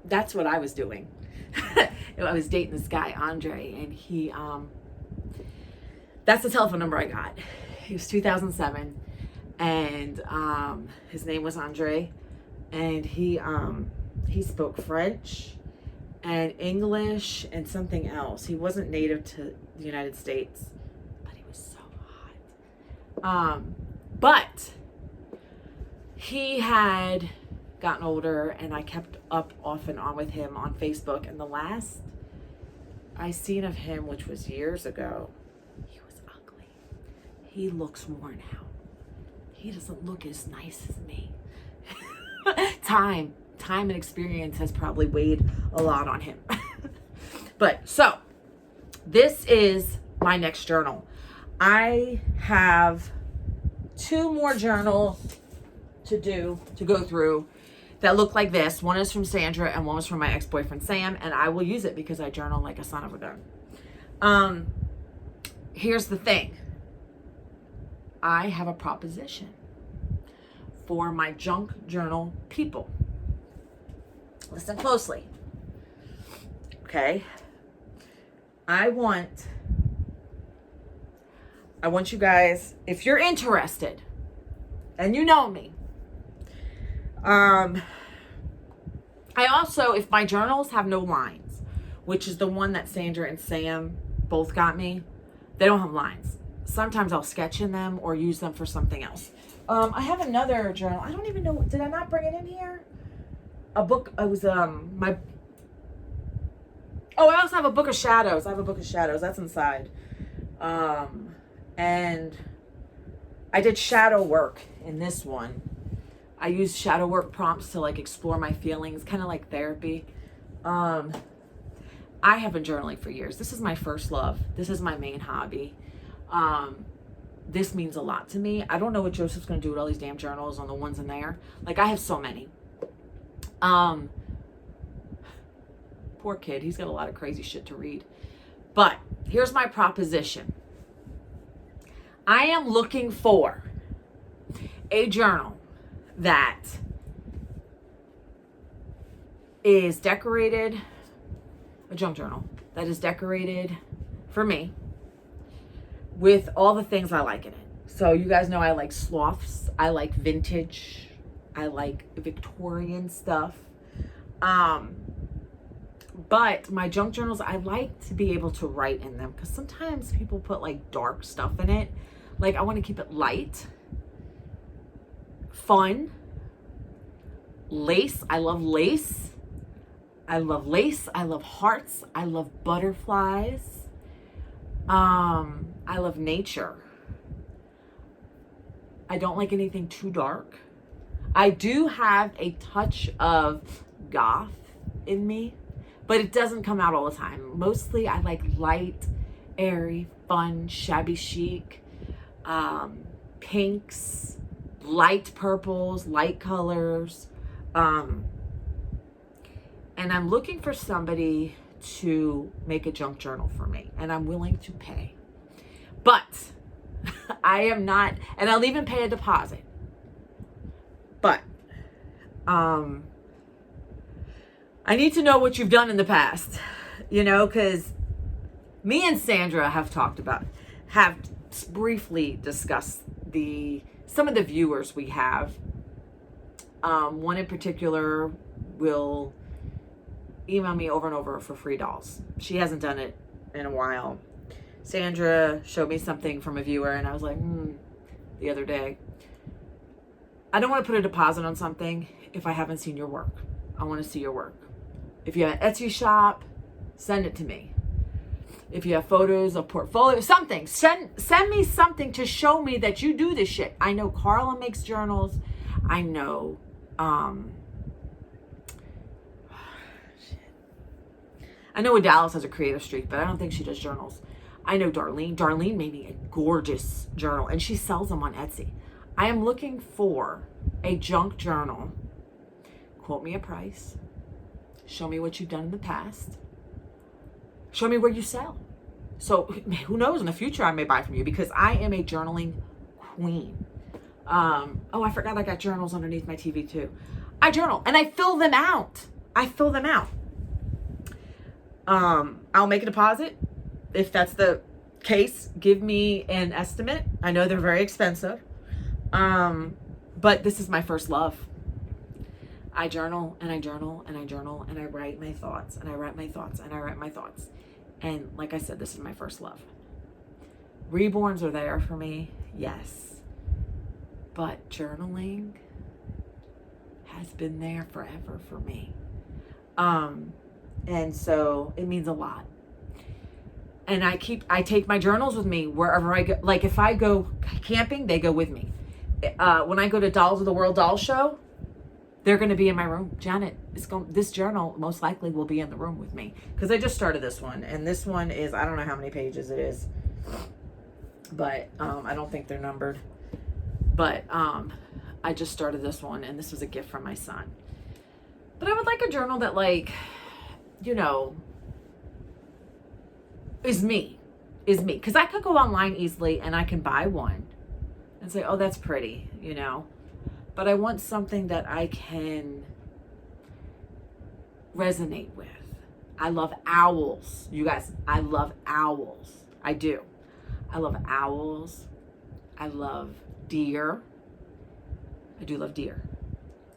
that's what I was doing. I was dating this guy, Andre, and he, that's the telephone number I got. It was 2007, and his name was Andre, and he spoke French and English and something else. He wasn't native to the United States, but he was so hot. But he had gotten older, and I kept up off and on with him on Facebook, and the last I seen of him, which was years ago, he was ugly. He looks worn out. He doesn't look as nice as me. Time and experience has probably weighed a lot on him. But so this is my next journal. I have 2 more journals to go through that look like this. One is from Sandra and one was from my ex-boyfriend Sam, and I will use it because I journal like a son of a gun. Here's the thing. I have a proposition for my junk journal people. Listen closely. Okay? I want you guys, if you're interested, and you know me, I also, if my journals have no lines, which is the one that Sandra and Sam both got me, they don't have lines. Sometimes I'll sketch in them or use them for something else. I have another journal. I don't even know, did I not bring it in here? A book, it was I also have a book of shadows. I have a book of shadows. That's inside. And I did shadow work in this one. I use shadow work prompts to like explore my feelings, kind of like therapy. I have been journaling for years. This is my first love. This is my main hobby. This means a lot to me. I don't know what Joseph's going to do with all these damn journals on the ones in there. Like, I have so many. Poor kid. He's got a lot of crazy shit to read. But here's my proposition. I am looking for a journal that is decorated, a junk journal that is decorated for me with all the things I like in it. So you guys know I like sloths, I like vintage, I like Victorian stuff. But my junk journals, I like to be able to write in them because sometimes people put like dark stuff in it. Like, I want to keep it light, fun, lace. I love lace. I love lace. I love hearts. I love butterflies. I love nature. I don't like anything too dark. I do have a touch of goth in me, but it doesn't come out all the time. Mostly I like light, airy, fun, shabby chic, pinks, light purples, light colors. And I'm looking for somebody to make a junk journal for me, and I'm willing to pay. But I am not, and I'll even pay a deposit. But I need to know what you've done in the past, you know, because me and Sandra have briefly discussed some of the viewers we have. One in particular will email me over and over for free dolls. She hasn't done it in a while. Sandra showed me something from a viewer, and I was like, the other day, I don't want to put a deposit on something if I haven't seen your work. I want to see your work. If you have an Etsy shop, send it to me. If you have photos, a portfolio, something, send me something to show me that you do this shit. I know Carla makes journals. I know, I know Dallas has a creative streak, but I don't think she does journals. I know Darlene. Darlene made me a gorgeous journal, and she sells them on Etsy. I am looking for a junk journal. Quote me a price. Show me what you've done in the past. Show me where you sell. So who knows, in the future I may buy from you, because I am a journaling queen. Oh, I forgot I got journals underneath my TV too. I journal and I fill them out. I'll make a deposit. If that's the case, give me an estimate. I know they're very expensive. But this is my first love. I journal and I journal and I journal and I write my thoughts and I write my thoughts and I write my thoughts. And like I said, this is my first love. Reborns are there for me, yes. But journaling has been there forever for me. And so it means a lot. And I take my journals with me wherever I go. Like, if I go camping, they go with me. When I go to Dolls of the World doll show, they're going to be in my room. Janet, this journal most likely will be in the room with me, because I just started this one, and this one is, I don't know how many pages it is, but I don't think they're numbered. But I just started this one, and this was a gift from my son. But I would like a journal that, like, you know, is me, because I could go online easily and I can buy one and say, oh, that's pretty, you know. But I want something that I can resonate with. I love owls. You guys, I love owls. I do. I love owls. I love deer. I do love deer.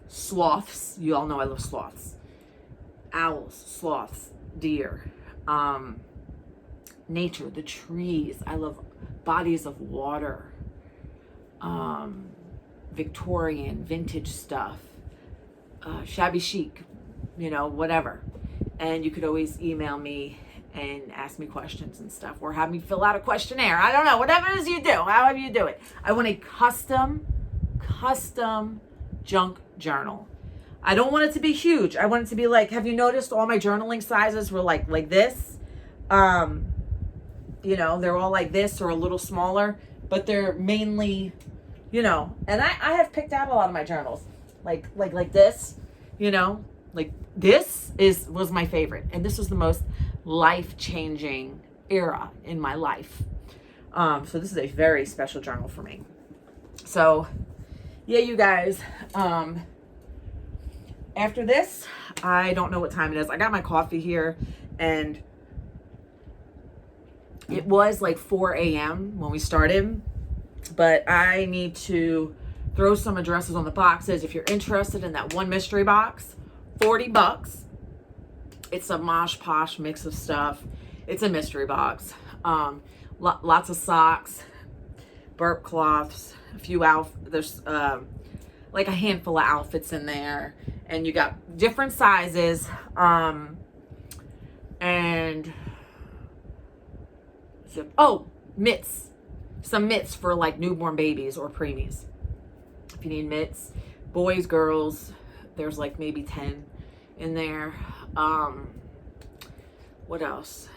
Sloths. You all know I love sloths. Owls, sloths, deer. Nature, the trees. I love bodies of water. Victorian, vintage stuff, shabby chic, you know, whatever. And you could always email me and ask me questions and stuff, or have me fill out a questionnaire. I don't know, whatever it is you do, however you do it. I want a custom junk journal. I don't want it to be huge. I want it to be like, have you noticed all my journaling sizes were like this? You know, they're all like this or a little smaller, but they're mainly, you know, and I have picked out a lot of my journals, like this, you know, like this was my favorite. And this was the most life-changing era in my life. So this is a very special journal for me. So yeah, you guys, after this, I don't know what time it is. I got my coffee here, and it was like 4 a.m. when we started, but I need to throw some addresses on the boxes. If you're interested in that one mystery box, $40. It's a mosh posh mix of stuff. It's a mystery box. Lots of socks, burp cloths, a few there's like a handful of outfits in there, and you got different sizes, and mitts, some mitts for like newborn babies or preemies. If you need mitts, boys, girls, there's like maybe 10 in there. What else?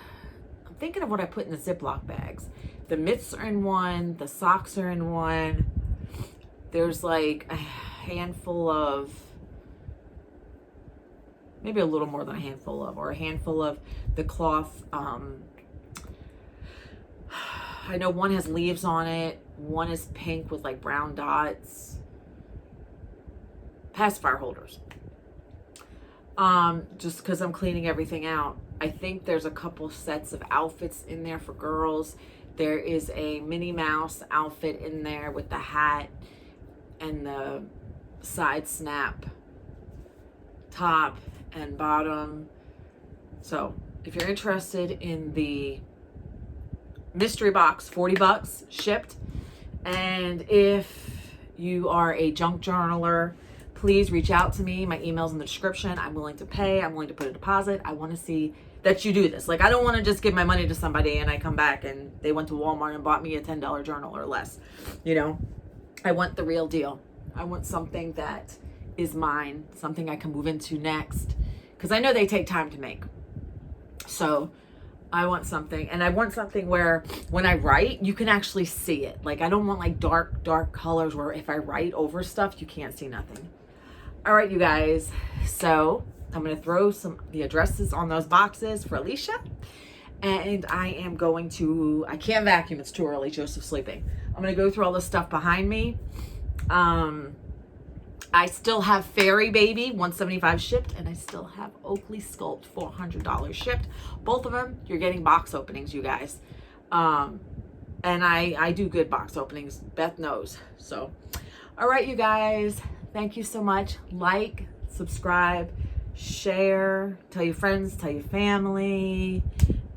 I'm thinking of what I put in the Ziploc bags. The mitts are in one, the socks are in one. There's like a handful of, maybe a little more than a handful of, or a handful of the cloth. I know one has leaves on it. One is pink with like brown dots. Pacifier holders. Just because I'm cleaning everything out. I think there's a couple sets of outfits in there for girls. There is a Minnie Mouse outfit in there with the hat and the side snap top and bottom. So if you're interested in the mystery box, $40 shipped. And if you are a junk journaler, please reach out to me. My email's in the description. I'm willing to pay. I'm willing to put a deposit. I want to see that you do this. Like, I don't want to just give my money to somebody and I come back and they went to Walmart and bought me a $10 journal or less. You know, I want the real deal. I want something that is mine, something I can move into next, because I know they take time to make. So I want something, and I want something where when I write, you can actually see it. Like, I don't want like dark colors where if I write over stuff, you can't see nothing. All right, you guys. So I'm going to throw the addresses on those boxes for Alicia. And I am going to, I can't vacuum. It's too early. Joseph's sleeping. I'm going to go through all this stuff behind me. I still have Fairy Baby, $175 shipped, and I still have Oakley Sculpt, $400 shipped. Both of them, you're getting box openings, you guys. And I do good box openings. Beth knows. So, all right, you guys. Thank you so much. Like, subscribe, share, tell your friends, tell your family,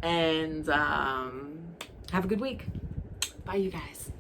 and have a good week. Bye, you guys.